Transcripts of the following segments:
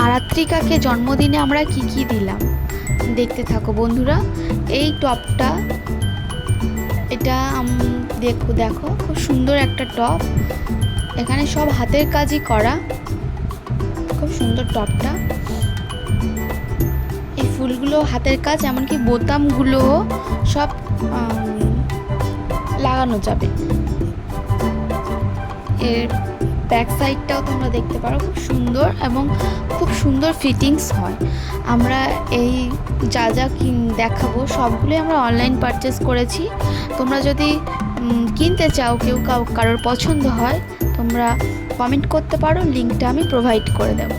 আরাত্রিকাকে জন্মদিনে আমরা কি কি দিলাম দেখতে থাকো বন্ধুরা। এই টপটা, এটা দেখো দেখো খুব সুন্দর একটা টপ, এখানে সব হাতের কাজই করা, খুব সুন্দর টপটা। এই ফুলগুলো হাতের কাজ, এমনকি বোতামগুলো সব লাগানো যাবে। এর ব্যাক সাইডটাও তোমরা দেখতে পারো, খুব সুন্দর এবং খুব সুন্দর ফিটিংস হয়। আমরা এই যা যা দেখাবো সবগুলোই আমরা অনলাইন পারচেস করেছি। তোমরা যদি কিনতে চাও, কেউ কারোর পছন্দ হয়, তোমরা কমেন্ট করতে পারো, লিঙ্কটা আমি প্রোভাইড করে দেব।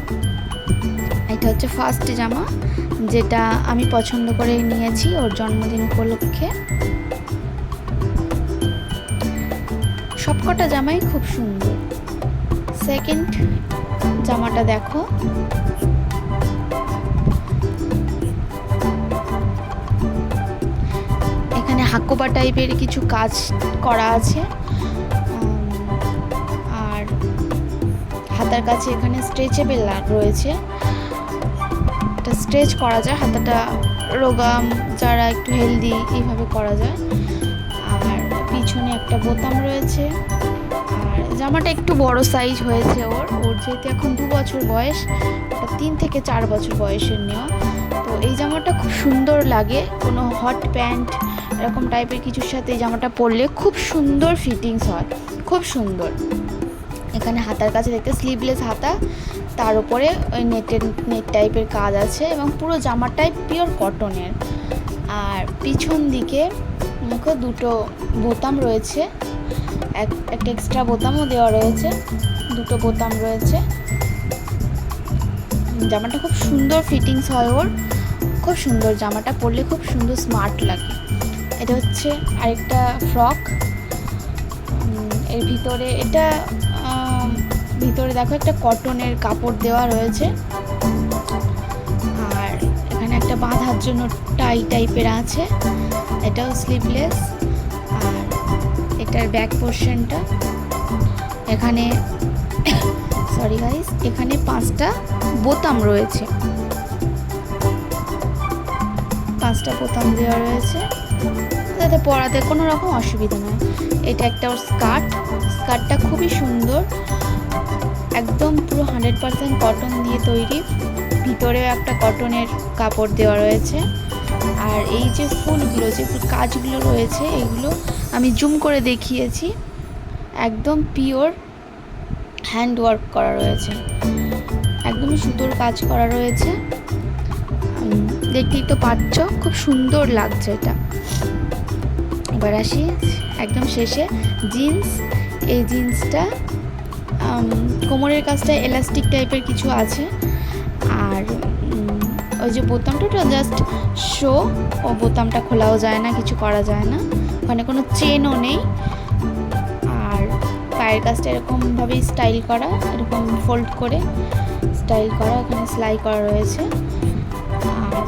এটা হচ্ছে ফার্স্ট জামা, যেটা আমি পছন্দ করে নিয়েছি ওর জন্মদিন উপলক্ষে। সবকটা জামাই খুব সুন্দর। সেকেন্ড জামাটা দেখো, এখানে হাকোবা টাইপের কিছু কাজ করা আছে, আর হাতার কাছে এখানে স্ট্রেচেবল রয়েছে, এটা স্ট্রেচ করা যায়, হাতাটা রোগা যারা একটু হেলদি এইভাবে করা যায়। আর পিছনে একটা বোতাম রয়েছে। আর জামাটা একটু বড় সাইজ হয়েছে ওর যেহেতু এখন 2 বছর বয়স, ওটা 3 থেকে 4 বছর বয়সের নেওয়া। তো এই জামাটা খুব সুন্দর লাগে, কোনো হট প্যান্ট এরকম টাইপের কিছুর সাথে এই জামাটা পরলে খুব সুন্দর ফিটিংস হয়, খুব সুন্দর। এখানে হাতার কাছে দেখতে স্লিভলেস হাতা, তার উপরে ওই নেট টাইপের কাজ আছে, এবং পুরো জামাটাই পিওর কটনের। আর পিছন দিকে দেখো দুটো বোতাম রয়েছে, একটা এক্সট্রা বোতামও দেওয়া রয়েছে, দুটো বোতাম রয়েছে। জামাটা খুব সুন্দর ফিটিংস হয় ওর, খুব সুন্দর, জামাটা পরলে খুব সুন্দর স্মার্ট লাগে। এটা হচ্ছে আরেকটা ফ্রক, এর ভিতরে এটা ভিতরে দেখো একটা কটনের কাপড় দেওয়া রয়েছে, আর এখানে একটা বাঁধার জন্য টাই টাইপের আছে, এটাও স্লিভলেস। আর এটার ব্যাক পোর্শনটা, এখানে সরি গাইস, এখানে 5টা বোতাম রয়েছে, 5টা বোতাম দেওয়া রয়েছে, যাতে পরাতে কোনো রকম অসুবিধা নয়। এটা একটা ওর স্কার্টটা খুবই সুন্দর, একদম পুরো 100% কটন দিয়ে তৈরি, ভিতরেও একটা কটনের কাপড় দেওয়া রয়েছে। আর এই যে ফুলগুলো, যে কাজগুলো রয়েছে, এগুলো আমি জুম করে দেখিয়েছি, একদম পিওর হ্যান্ড ওয়ার্ক করা রয়েছে, একদমই সুতোর কাজ করা রয়েছে। দেখতেই তো পাচ্ছ, খুব সুন্দর লাগছে এটা। এবার আসি একদম শেষে, জিন্স। এই জিন্সটা কোমরের কাছটা এলাস্টিক টাইপের কিছু আছে, আর ওই যে বোতামটা জাস্ট শো, ও বোতামটা খোলাও যায় না, কিছু করা যায় না, ওখানে কোনো চেনও নেই। আর পায়ের কাছটা এরকমভাবেই স্টাইল করা, এরকম ফোল্ড করে স্টাইল করা, এখানে সেলাই করা রয়েছে। আর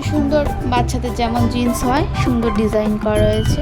সুন্দর বাচ্চাদের যেমন জিন্স হয়, সুন্দর ডিজাইন করা রয়েছে।